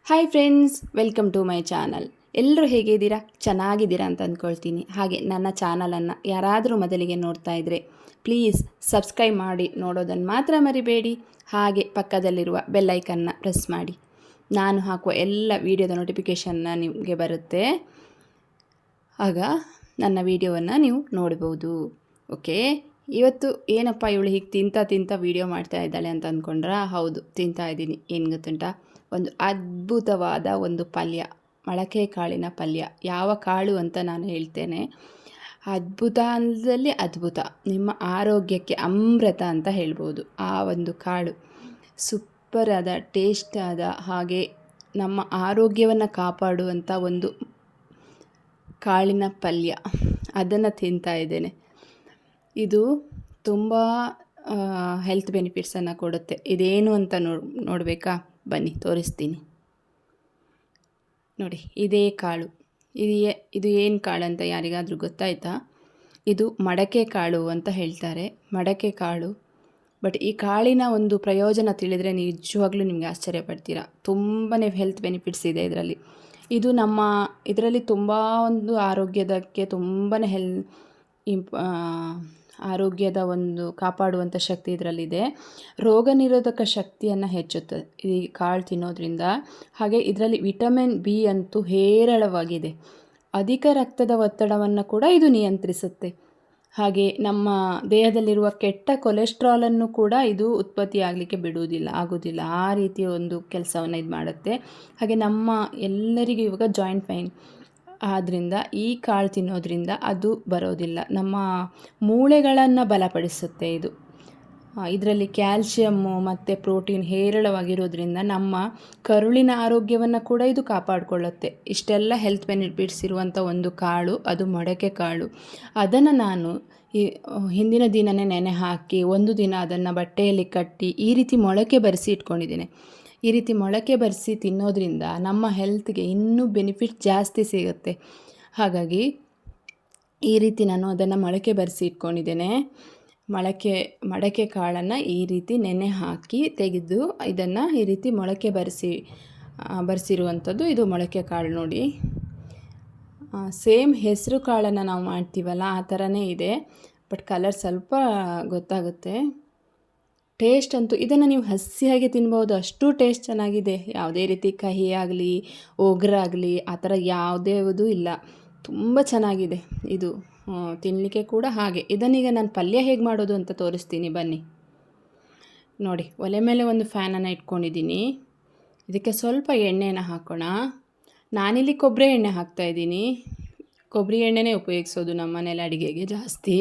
Hi friends, welcome to my channel. ಎಲ್ಲರೂ ಹೇಗಿದ್ದೀರಾ? ಚೆನ್ನಾಗಿದ್ದೀರಾ ಅಂತ ಅಂದ್ಕೊಳ್ತೀನಿ. ಹಾಗೆ ನನ್ನ ಚಾನಲನ್ನು ಯಾರಾದರೂ ಮೊದಲಿಗೆ ನೋಡ್ತಾ ಇದ್ದರೆ ಪ್ಲೀಸ್ ಸಬ್ಸ್ಕ್ರೈಬ್ ಮಾಡಿ ನೋಡೋದನ್ನು ಮಾತ್ರ ಮರಿಬೇಡಿ. ಹಾಗೆ ಪಕ್ಕದಲ್ಲಿರುವ ಬೆಲ್ಲೈಕನ್ನ ಪ್ರೆಸ್ ಮಾಡಿ. ನಾನು ಹಾಕುವ ಎಲ್ಲ ವೀಡಿಯೋದ ನೋಟಿಫಿಕೇಷನ್ನ ನಿಮಗೆ ಬರುತ್ತೆ. ಆಗ ನನ್ನ ವೀಡಿಯೋವನ್ನು ನೀವು ನೋಡ್ಬೋದು. ಓಕೆ, ಇವತ್ತು ಏನಪ್ಪ ಇವಳು ಹೀಗೆ ತಿಂತ ವೀಡಿಯೋ ಮಾಡ್ತಾ ಇದ್ದಾಳೆ ಅಂತ ಅಂದ್ಕೊಂಡ್ರಾ? ಹೌದು, ತಿಂತಾ ಇದ್ದೀನಿ. ಏನು ಗೊತ್ತುಂಟಾ? ಒಂದು ಅದ್ಭುತವಾದ ಒಂದು ಪಲ್ಯ, ಮೊಳಕೆ ಕಾಳಿನ ಪಲ್ಯ. ಯಾವ ಕಾಳು ಅಂತ ನಾನು ಹೇಳ್ತೇನೆ. ಅದ್ಭುತ ಅಂದಲ್ಲಿ ಅದ್ಭುತ, ನಿಮ್ಮ ಆರೋಗ್ಯಕ್ಕೆ ಅಮೃತ ಅಂತ ಹೇಳ್ಬೋದು. ಆ ಒಂದು ಕಾಳು ಸೂಪರ್ ಆದ, ಟೇಸ್ಟ್ ಆದ, ಹಾಗೆ ನಮ್ಮ ಆರೋಗ್ಯವನ್ನು ಕಾಪಾಡುವಂಥ ಒಂದು ಕಾಳಿನ ಪಲ್ಯ, ಅದನ್ನು ತಿಂತಾ ಇದ್ದೇನೆ. ಇದು ತುಂಬ ಹೆಲ್ತ್ ಬೆನಿಫಿಟ್ಸನ್ನು ಕೊಡುತ್ತೆ. ಇದೇನು ಅಂತ ನೋಡಬೇಕಾ? ಬನ್ನಿ ತೋರಿಸ್ತೀನಿ. ನೋಡಿ, ಇದೇ ಕಾಳು. ಇದು ಏನು ಕಾಳು ಅಂತ ಯಾರಿಗಾದರೂ ಗೊತ್ತಾಯ್ತಾ? ಇದು ಮಡಕೆ ಕಾಳು ಅಂತ ಹೇಳ್ತಾರೆ. ಮಡಕೆ ಕಾಳು. ಬಟ್ ಈ ಕಾಳಿನ ಒಂದು ಪ್ರಯೋಜನ ತಿಳಿದರೆ ನಿಜವಾಗ್ಲೂ ನಿಮಗೆ ಆಶ್ಚರ್ಯ ಪಡ್ತೀರಾ. ತುಂಬಾ ಹೆಲ್ತ್ ಬೆನಿಫಿಟ್ಸ್ ಇದೆ ಇದರಲ್ಲಿ. ಇದು ಇದರಲ್ಲಿ ತುಂಬ ಒಂದು ಆರೋಗ್ಯದಕ್ಕೆ ತುಂಬಾ ಆರೋಗ್ಯದ ಒಂದು ಕಾಪಾಡುವಂಥ ಶಕ್ತಿ ಇದರಲ್ಲಿದೆ. ರೋಗ ನಿರೋಧಕ ಶಕ್ತಿಯನ್ನು ಹೆಚ್ಚುತ್ತದೆ ಈ ಕಾಳು ತಿನ್ನೋದ್ರಿಂದ. ಹಾಗೆ ಇದರಲ್ಲಿ ವಿಟಮಿನ್ ಬಿ ಅಂತೂ ಹೇರಳವಾಗಿದೆ. ಅಧಿಕ ರಕ್ತದ ಒತ್ತಡವನ್ನು ಕೂಡ ಇದು ನಿಯಂತ್ರಿಸುತ್ತೆ. ಹಾಗೆ ನಮ್ಮ ದೇಹದಲ್ಲಿರುವ ಕೆಟ್ಟ ಕೊಲೆಸ್ಟ್ರಾಲನ್ನು ಕೂಡ ಇದು ಉತ್ಪತ್ತಿ ಆಗಲಿಕ್ಕೆ ಆಗೋದಿಲ್ಲ. ಆ ರೀತಿಯ ಒಂದು ಕೆಲಸವನ್ನು ಇದು ಮಾಡುತ್ತೆ. ಹಾಗೆ ನಮ್ಮ ಎಲ್ಲರಿಗೂ ಇವಾಗ ಜಾಯಿಂಟ್ ಪೈನ್ ಆದ್ದರಿಂದ ಈ ಕಾಳು ತಿನ್ನೋದ್ರಿಂದ ಅದು ಬರೋದಿಲ್ಲ. ನಮ್ಮ ಮೂಳೆಗಳನ್ನು ಬಲಪಡಿಸುತ್ತೆ ಇದು. ಇದರಲ್ಲಿ ಕ್ಯಾಲ್ಶಿಯಮ್ಮು ಮತ್ತು ಪ್ರೋಟೀನ್ ಹೇರಳವಾಗಿರೋದ್ರಿಂದ ನಮ್ಮ ಕರುಳಿನ ಆರೋಗ್ಯವನ್ನು ಕೂಡ ಇದು ಕಾಪಾಡಿಕೊಳ್ಳುತ್ತೆ. ಇಷ್ಟೆಲ್ಲ ಹೆಲ್ತ್ ಬೆನಿಫಿಟ್ಸ್ ಇರುವಂಥ ಒಂದು ಕಾಳು ಅದು ಮೊಳಕೆ ಕಾಳು. ಅದನ್ನು ನಾನು ಹಿಂದಿನ ದಿನವೇ ನೆನೆ ಹಾಕಿ ಒಂದು ದಿನ ಅದನ್ನು ಬಟ್ಟೆಯಲ್ಲಿ ಕಟ್ಟಿ ಈ ರೀತಿ ಮೊಳಕೆ ಬರಿಸಿ ಇಟ್ಕೊಂಡಿದ್ದೇನೆ. ಈ ರೀತಿ ಮೊಳಕೆ ಬರಿಸಿ ತಿನ್ನೋದ್ರಿಂದ ನಮ್ಮ ಹೆಲ್ತ್ಗೆ ಇನ್ನೂ ಬೆನಿಫಿಟ್ ಜಾಸ್ತಿ ಸಿಗುತ್ತೆ. ಹಾಗಾಗಿ ಈ ರೀತಿ ನಾನು ಅದನ್ನು ಮೊಳಕೆ ಬರಿಸಿ ಇಟ್ಕೊಂಡಿದ್ದೇನೆ. ಮಡಕೆ ಕಾಳನ್ನು ಈ ರೀತಿ ನೆನೆ ಹಾಕಿ ತೆಗೆದು ಇದನ್ನು ಈ ರೀತಿ ಮೊಳಕೆ ಬರಿಸಿರುವಂಥದ್ದು ಇದು ಮೊಳಕೆ ಕಾಳು. ನೋಡಿ, ಸೇಮ್ ಹೆಸರು ಕಾಳನ್ನು ನಾವು ಮಾಡ್ತೀವಲ್ಲ ಆ ಥರನೇ ಇದೆ. ಬಟ್ ಕಲರ್ ಸ್ವಲ್ಪ ಗೊತ್ತಾಗುತ್ತೆ. ಟೇಸ್ಟ್ ಅಂತೂ ಇದನ್ನು ನೀವು ಹಸಿಯಾಗಿ ತಿನ್ಬೋದು, ಅಷ್ಟು ಟೇಸ್ಟ್ ಚೆನ್ನಾಗಿದೆ. ಯಾವುದೇ ರೀತಿ ಕಹಿ ಆಗಲಿ ಒಗರಾಗಲಿ ಆ ಥರ ಯಾವುದೂ ಇಲ್ಲ. ತುಂಬ ಚೆನ್ನಾಗಿದೆ ಇದು ತಿನ್ನಲಿಕ್ಕೆ ಕೂಡ. ಹಾಗೆ ಇದನ್ನೀಗ ನಾನು ಪಲ್ಯ ಹೇಗೆ ಮಾಡೋದು ಅಂತ ತೋರಿಸ್ತೀನಿ ಬನ್ನಿ. ನೋಡಿ, ಒಲೆ ಮೇಲೆ ಒಂದು ಫ್ಯಾನನ್ನು ಇಟ್ಕೊಂಡಿದ್ದೀನಿ. ಇದಕ್ಕೆ ಸ್ವಲ್ಪ ಎಣ್ಣೆನ ಹಾಕೋಣ. ನಾನಿಲ್ಲಿ ಕೊಬ್ಬರಿ ಎಣ್ಣೆ ಹಾಕ್ತಾಯಿದ್ದೀನಿ. ಕೊಬ್ಬರಿ ಎಣ್ಣೆನೇ ಉಪಯೋಗಿಸೋದು ನಮ್ಮ ಮನೇಲಿ ಅಡುಗೆಗೆ ಜಾಸ್ತಿ.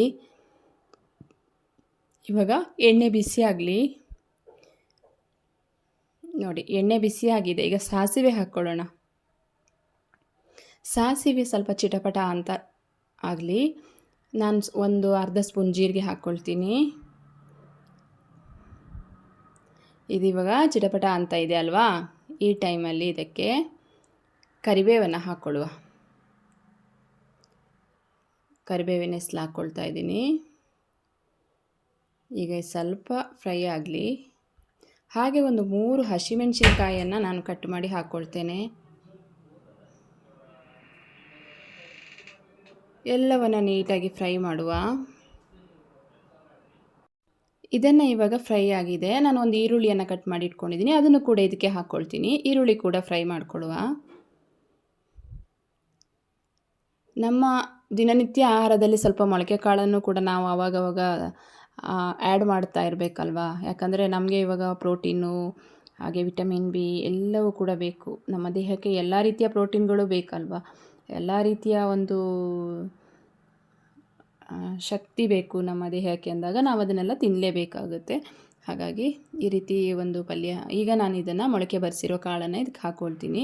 ಇವಾಗ ಎಣ್ಣೆ ಬಿಸಿ ಆಗಲಿ. ನೋಡಿ, ಎಣ್ಣೆ ಬಿಸಿ ಆಗಿದೆ. ಈಗ ಸಾಸಿವೆ ಹಾಕ್ಕೊಳ್ಳೋಣ. ಸಾಸಿವೆ ಸ್ವಲ್ಪ ಚಿಟಪಟ ಅಂತ ಆಗಲಿ. ನಾನು ಒಂದು ಅರ್ಧ ಸ್ಪೂನ್ ಜೀರಿಗೆ ಹಾಕ್ಕೊಳ್ತೀನಿ. ಇದು ಇವಾಗ ಚಿಟಪಟ ಅಂತ ಇದೆ ಅಲ್ವಾ? ಈ ಟೈಮಲ್ಲಿ ಇದಕ್ಕೆ ಕರಿಬೇವನ್ನು ಹಾಕ್ಕೊಳ್ಳುವ. ಕರಿಬೇವಿನ ಹೆಸರು ಹಾಕ್ಕೊಳ್ತಾ ಇದ್ದೀನಿ. ಈಗ ಸ್ವಲ್ಪ ಫ್ರೈ ಆಗಲಿ. ಹಾಗೆ ಒಂದು 3 ಹಸಿಮೆಣಸಿನಕಾಯಿಯನ್ನು ನಾನು ಕಟ್ ಮಾಡಿ ಹಾಕ್ಕೊಳ್ತೇನೆ. ಎಲ್ಲವನ್ನು ನೀಟಾಗಿ ಫ್ರೈ ಮಾಡುವ. ಇದನ್ನು ಇವಾಗ ಫ್ರೈ ಆಗಿದೆ. ನಾನು ಒಂದು ಈರುಳ್ಳಿಯನ್ನು ಕಟ್ ಮಾಡಿ ಇಟ್ಕೊಂಡಿದ್ದೀನಿ, ಅದನ್ನು ಕೂಡ ಇದಕ್ಕೆ ಹಾಕ್ಕೊಳ್ತೀನಿ. ಈರುಳ್ಳಿ ಕೂಡ ಫ್ರೈ ಮಾಡ್ಕೊಳ್ಳುವ. ನಮ್ಮ ದಿನನಿತ್ಯ ಆಹಾರದಲ್ಲಿ ಸ್ವಲ್ಪ ಮೊಳಕೆ ಕಾಳನ್ನು ಕೂಡ ನಾವು ಆವಾಗವಾಗ ಆ್ಯಡ್ ಮಾಡ್ತಾ ಇರಬೇಕಲ್ವಾ? ಯಾಕಂದರೆ ನಮಗೆ ಇವಾಗ ಪ್ರೋಟೀನು ಹಾಗೆ ವಿಟಮಿನ್ ಬಿ ಎಲ್ಲವೂ ಕೂಡ ಬೇಕು. ನಮ್ಮ ದೇಹಕ್ಕೆ ಎಲ್ಲ ರೀತಿಯ ಪ್ರೋಟೀನ್ಗಳು ಬೇಕಲ್ವಾ? ಎಲ್ಲ ರೀತಿಯ ಒಂದು ಶಕ್ತಿ ಬೇಕು ನಮ್ಮ ದೇಹಕ್ಕೆ ಅಂದಾಗ ನಾವು ಅದನ್ನೆಲ್ಲ ತಿನ್ನಲೇಬೇಕಾಗುತ್ತೆ. ಹಾಗಾಗಿ ಈ ರೀತಿ ಒಂದು ಪಲ್ಯ. ಈಗ ನಾನು ಇದನ್ನು ಮೊಳಕೆ ಬರಿಸಿರೋ ಕಾಳನ್ನು ಇದಕ್ಕೆ ಹಾಕ್ಕೊಳ್ತೀನಿ.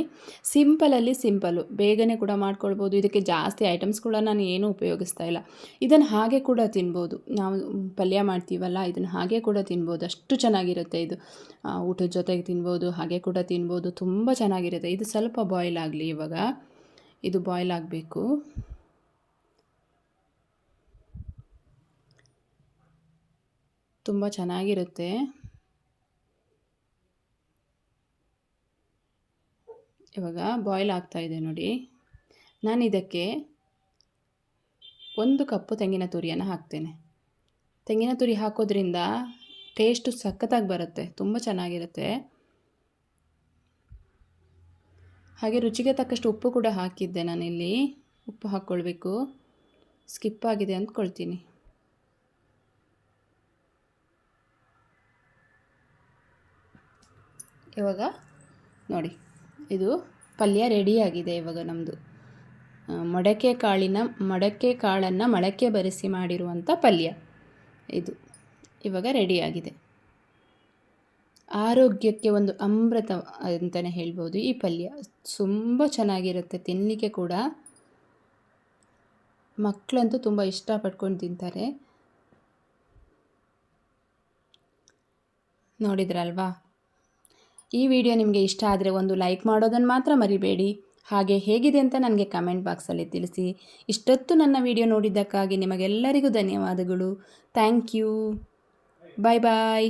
ಸಿಂಪಲು, ಬೇಗನೆ ಕೂಡ ಮಾಡ್ಕೊಳ್ಬೋದು. ಇದಕ್ಕೆ ಜಾಸ್ತಿ ಐಟಮ್ಸ್ಗಳನ್ನ ನಾನು ಏನೂ ಉಪಯೋಗಿಸ್ತಾ ಇಲ್ಲ. ಇದನ್ನು ಹಾಗೆ ಕೂಡ ತಿನ್ಬೋದು. ನಾವು ಪಲ್ಯ ಮಾಡ್ತೀವಲ್ಲ, ಇದನ್ನು ಹಾಗೆ ಕೂಡ ತಿನ್ಬೋದು. ಅಷ್ಟು ಚೆನ್ನಾಗಿರುತ್ತೆ ಇದು. ಊಟದ ಜೊತೆಗೆ ತಿನ್ಬೋದು, ಹಾಗೆ ಕೂಡ ತಿನ್ಬೋದು. ತುಂಬ ಚೆನ್ನಾಗಿರುತ್ತೆ. ಇದು ಸ್ವಲ್ಪ ಬಾಯ್ಲ್ ಆಗಲಿ. ಇವಾಗ ಇದು ಬಾಯ್ಲ್ ಆಗಬೇಕು. ತುಂಬ ಚೆನ್ನಾಗಿರುತ್ತೆ. ಇವಾಗ ಬಾಯ್ಲ್ ಆಗ್ತಾಯಿದೆ ನೋಡಿ. ನಾನು ಇದಕ್ಕೆ 1 ಕಪ್ಪು ತೆಂಗಿನ ತುರಿಯನ್ನು ಹಾಕ್ತೇನೆ. ತೆಂಗಿನ ತುರಿ ಹಾಕೋದ್ರಿಂದ ಟೇಸ್ಟು ಸಖತ್ತಾಗಿ ಬರುತ್ತೆ, ತುಂಬ ಚೆನ್ನಾಗಿರುತ್ತೆ. ಹಾಗೆ ರುಚಿಗೆ ತಕ್ಕಷ್ಟು ಉಪ್ಪು ಕೂಡ ಹಾಕಿದ್ದೆ ನಾನಿಲ್ಲಿ. ಉಪ್ಪು ಹಾಕ್ಕೊಳ್ಬೇಕು, ಸ್ಕಿಪ್ ಆಗಿದೆ ಅಂದ್ಕೊಳ್ತೀನಿ. ಇವಾಗ ನೋಡಿ, ಇದು ಪಲ್ಯ ರೆಡಿಯಾಗಿದೆ. ಇವಾಗ ನಮ್ಮದು ಮಡಕೆ ಕಾಳನ್ನು ಮೊಳಕೆ ಬರಿಸಿ ಮಾಡಿರುವಂಥ ಪಲ್ಯ ಇದು ಇವಾಗ ರೆಡಿಯಾಗಿದೆ. ಆರೋಗ್ಯಕ್ಕೆ ಒಂದು ಅಮೃತ ಅಂತಲೇ ಹೇಳ್ಬೋದು ಈ ಪಲ್ಯ. ತುಂಬ ಚೆನ್ನಾಗಿರುತ್ತೆ, ತಿನ್ನಲಿಕ್ಕೆ ಕೂಡ ಮಕ್ಕಳಂತೂ ತುಂಬ ಇಷ್ಟಪಟ್ಕೊಂಡು ತಿಂತಾರೆ. ನೋಡಿದ್ರಲ್ವಾ? ಈ ವಿಡಿಯೋ ನಿಮಗೆ ಇಷ್ಟ ಆದರೆ ಒಂದು ಲೈಕ್ ಮಾಡೋದನ್ನು ಮಾತ್ರ ಮರಿಬೇಡಿ. ಹಾಗೆ ಹೇಗಿದೆ ಅಂತ ನನಗೆ ಕಮೆಂಟ್ ಬಾಕ್ಸಲ್ಲಿ ತಿಳಿಸಿ. ಇಷ್ಟೊತ್ತು ನನ್ನ ವಿಡಿಯೋ ನೋಡಿದ್ದಕ್ಕಾಗಿ ನಿಮಗೆಲ್ಲರಿಗೂ ಧನ್ಯವಾದಗಳು. Thank you. Bye bye.